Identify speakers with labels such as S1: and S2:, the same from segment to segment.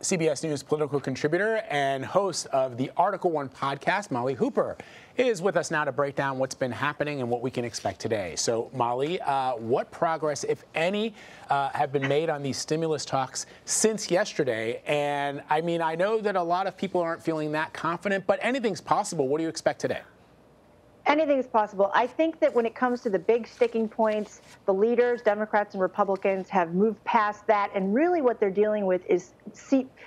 S1: CBS News political contributor and host of the Article 1 podcast, Molly Hooper, is with us now to break down what's been happening and what we can expect today. So, Molly, what progress, if any, have been made on these stimulus talks since yesterday? And, I mean, I know that a lot of people aren't feeling that confident, but anything's possible. What do you expect today?
S2: Anything is possible. I think that when it comes to the big sticking points, the leaders, Democrats and Republicans, have moved past that. And really what they're dealing with is,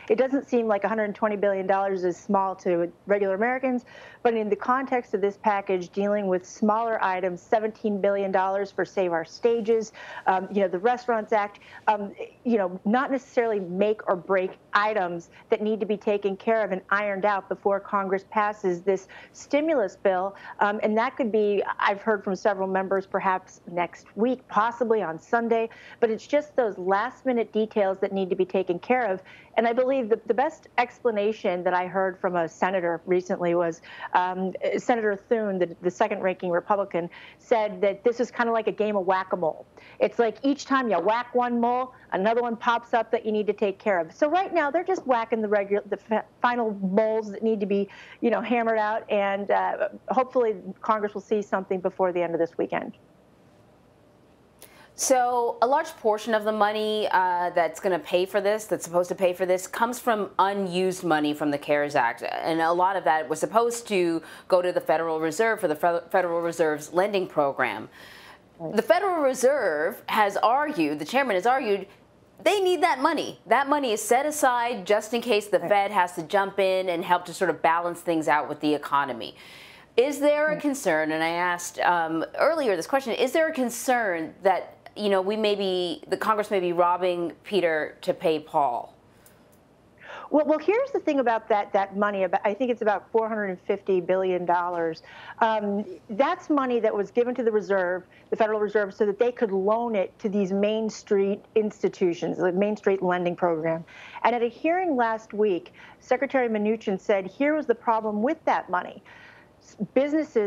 S2: it doesn't seem like $120 billion is small to regular Americans, but in the context of this package, dealing with smaller items, $17 billion for Save Our Stages, the Restaurants Act, not necessarily make or break items that need to be taken care of and ironed out before Congress passes this stimulus bill. And that could be, I've heard from several members, perhaps next week, possibly on Sunday. But it's just those last-minute details that need to be taken care of. And I believe the best explanation that I heard from a senator recently was Senator Thune, the second-ranking Republican, said that this is kind of like a game of whack-a-mole. It's like each time you whack one mole, another one pops up that you need to take care of. So right now, they're just whacking the final moles that need to be, hammered out. And hopefully Congress will see something before the end of this weekend.
S3: So a large portion of the money that's going to pay for this, that's supposed to pay for this, comes from unused money from the CARES Act. And a lot of that was supposed to go to the Federal Reserve for the Federal Reserve's lending program. The Federal Reserve has argued, the chairman has argued, they need that money. That money is set aside just in case the Fed has to jump in and help to sort of balance things out with the economy. Is there a concern, and I asked earlier this question, is there a concern that the Congress may be robbing Peter to pay Paul?
S2: Well, here's the thing about that money. I think it's about $450 billion. That's money that was given to the Reserve, the Federal Reserve, so that they could loan it to these Main Street institutions, the Main Street lending program. And at a hearing last week, Secretary Mnuchin said here was the problem with that money.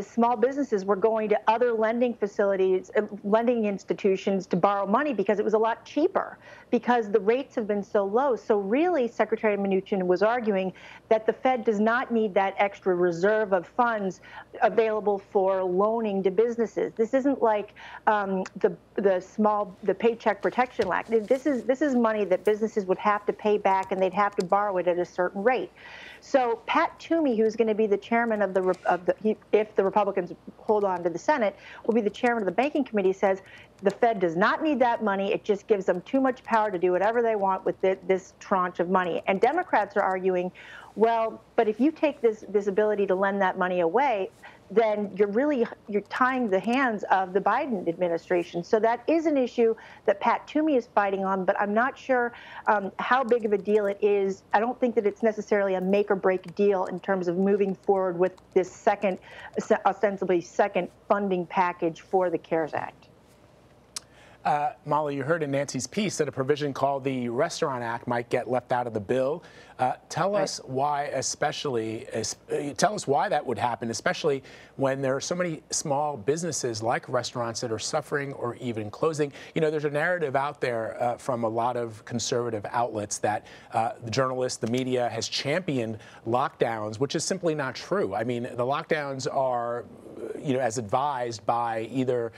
S2: Small businesses were going to other lending facilities, lending institutions to borrow money because it was a lot cheaper, because the rates have been so low. So really, Secretary Mnuchin was arguing that the Fed does not need that extra reserve of funds available for loaning to businesses. This isn't like the Paycheck Protection Act. This is money that businesses would have to pay back, and they'd have to borrow it at a certain rate. So Pat Toomey, who's going to be the chairman if the Republicans hold on to the Senate, will be the chairman of the Banking Committee, says the Fed does not need that money. It just gives them too much power to do whatever they want with this tranche of money. And Democrats are arguing, well, but if you take this ability to lend that money away, then you're tying the hands of the Biden administration. So that is an issue that Pat Toomey is fighting on, but I'm not sure how big of a deal it is. I don't think that it's necessarily a make or break deal in terms of moving forward with this ostensibly second funding package for the CARES Act.
S1: Molly, you heard in Nancy's piece that a provision called the Restaurant Act might get left out of the bill. Tell us why, tell us why that would happen, especially when there are so many small businesses like restaurants that are suffering or even closing. There's a narrative out there from a lot of conservative outlets that the journalists, the media has championed lockdowns, which is simply not true. I mean, the lockdowns are as advised by either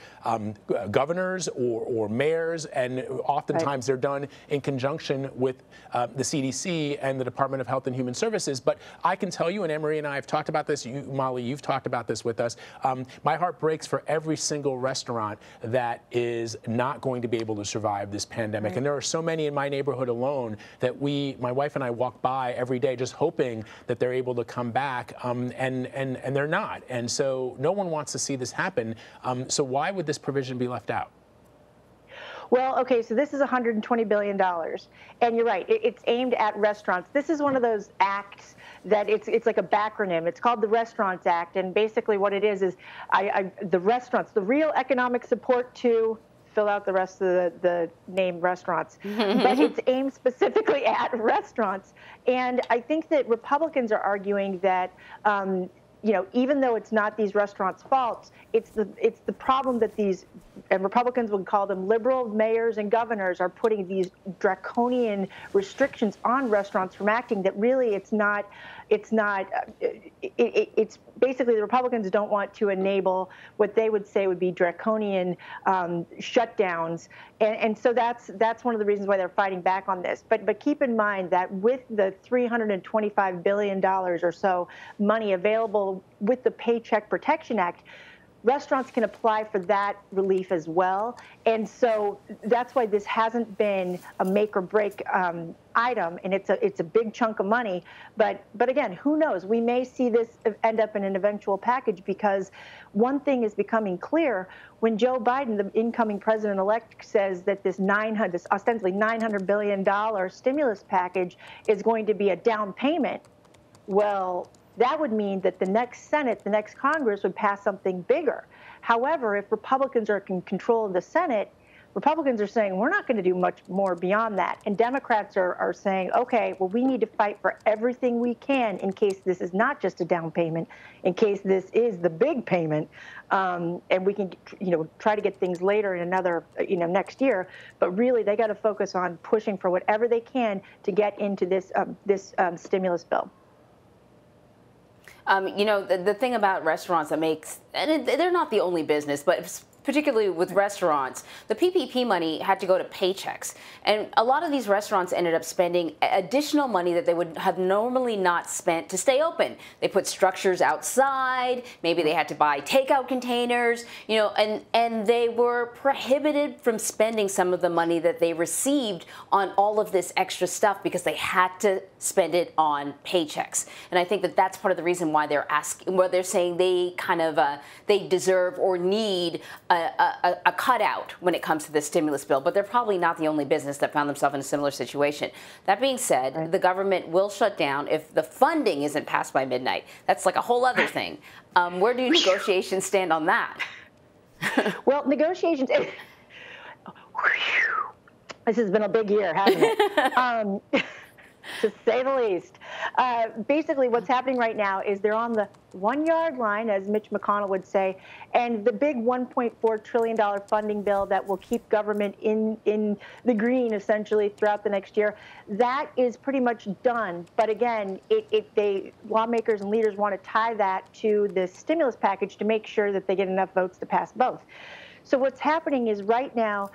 S1: governors or mayors, and oftentimes they're done in conjunction with the CDC and the Department of Health and Human Services. But I can tell you, and Anne-Marie and I have talked about this, Molly, you've talked about this with us, my heart breaks for every single restaurant that is not going to be able to survive this pandemic. And there are so many in my neighborhood alone that my wife and I walk by every day just hoping that they're able to come back, and they're not. And so no one wants to see this happen. So why would this provision be left out?
S2: Well, okay, so this is $120 billion. And you're right, it's aimed at restaurants. This is one of those acts that it's like a backronym. It's called the Restaurants Act. And basically what it is the restaurants, the real economic support to fill out the rest of the name restaurants. But it's aimed specifically at restaurants. And I think that Republicans are arguing that even though it's not these restaurants' faults, it's the problem that these, and Republicans would call them liberal mayors and governors, are putting these draconian restrictions on restaurants from acting that really it's basically the Republicans don't want to enable what they would say would be draconian shutdowns, and so that's one of the reasons why they're fighting back on this. But keep in mind that with the $325 billion or so money available with the Paycheck Protection Act, restaurants can apply for that relief as well. And so that's why this hasn't been a make or break item, and it's a big chunk of money. But again, who knows? We may see this end up in an eventual package, because one thing is becoming clear: when Joe Biden, the incoming president-elect, says that this ostensibly $900 billion stimulus package is going to be a down payment, well, that would mean that the next Senate, the next Congress, would pass something bigger. However, if Republicans are in control of the Senate, Republicans are saying, we're not going to do much more beyond that. And Democrats are saying, okay, well, we need to fight for everything we can in case this is not just a down payment, in case this is the big payment. And we can, try to get things later in another, next year. But really, they got to focus on pushing for whatever they can to get into this stimulus bill.
S3: The thing about restaurants that makes, and they're not the only business, but particularly with restaurants, the PPP money had to go to paychecks. And a lot of these restaurants ended up spending additional money that they would have normally not spent to stay open. They put structures outside, maybe they had to buy takeout containers, and they were prohibited from spending some of the money that they received on all of this extra stuff because they had to spend it on paychecks. And I think that that's part of the reason why they're saying they kind of, they deserve or need a cutout when it comes to this stimulus bill, but they're probably not the only business that found themselves in a similar situation. That being said, right, the government will shut down if the funding isn't passed by midnight. That's like a whole other thing. Where do negotiations stand on that?
S2: Well, negotiations, this has been a big year, hasn't it? To say the least. Basically, what's happening right now is they're on the 1 yard line, as Mitch McConnell would say, and the big $1.4 trillion funding bill that will keep government in the green, essentially, throughout the next year, that is pretty much done. But again, lawmakers and leaders want to tie that to the stimulus package to make sure that they get enough votes to pass both. So what's happening is right now,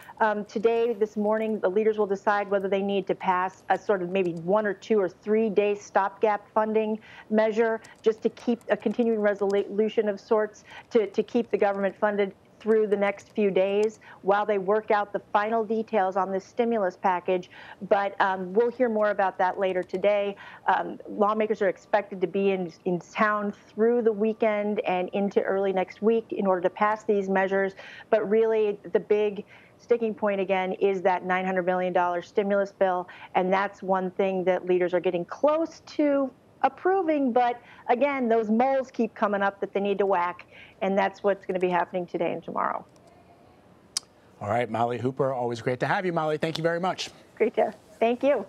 S2: today, this morning, the leaders will decide whether they need to pass a sort of maybe 1 or 2 or 3 day stopgap funding measure just to keep a continuing resolution of sorts to keep the government funded through the next few days while they work out the final details on this stimulus package. But we'll hear more about that later today. Lawmakers are expected to be in town through the weekend and into early next week in order to pass these measures. But really, the big sticking point again is that $900 million stimulus bill. And that's one thing that leaders are getting close to approving, but again, those moles keep coming up that they need to whack, and that's what's going to be happening today and tomorrow.
S1: All right, Molly Hooper, always great to have you, Molly. Thank you very much.
S2: Great to, thank you.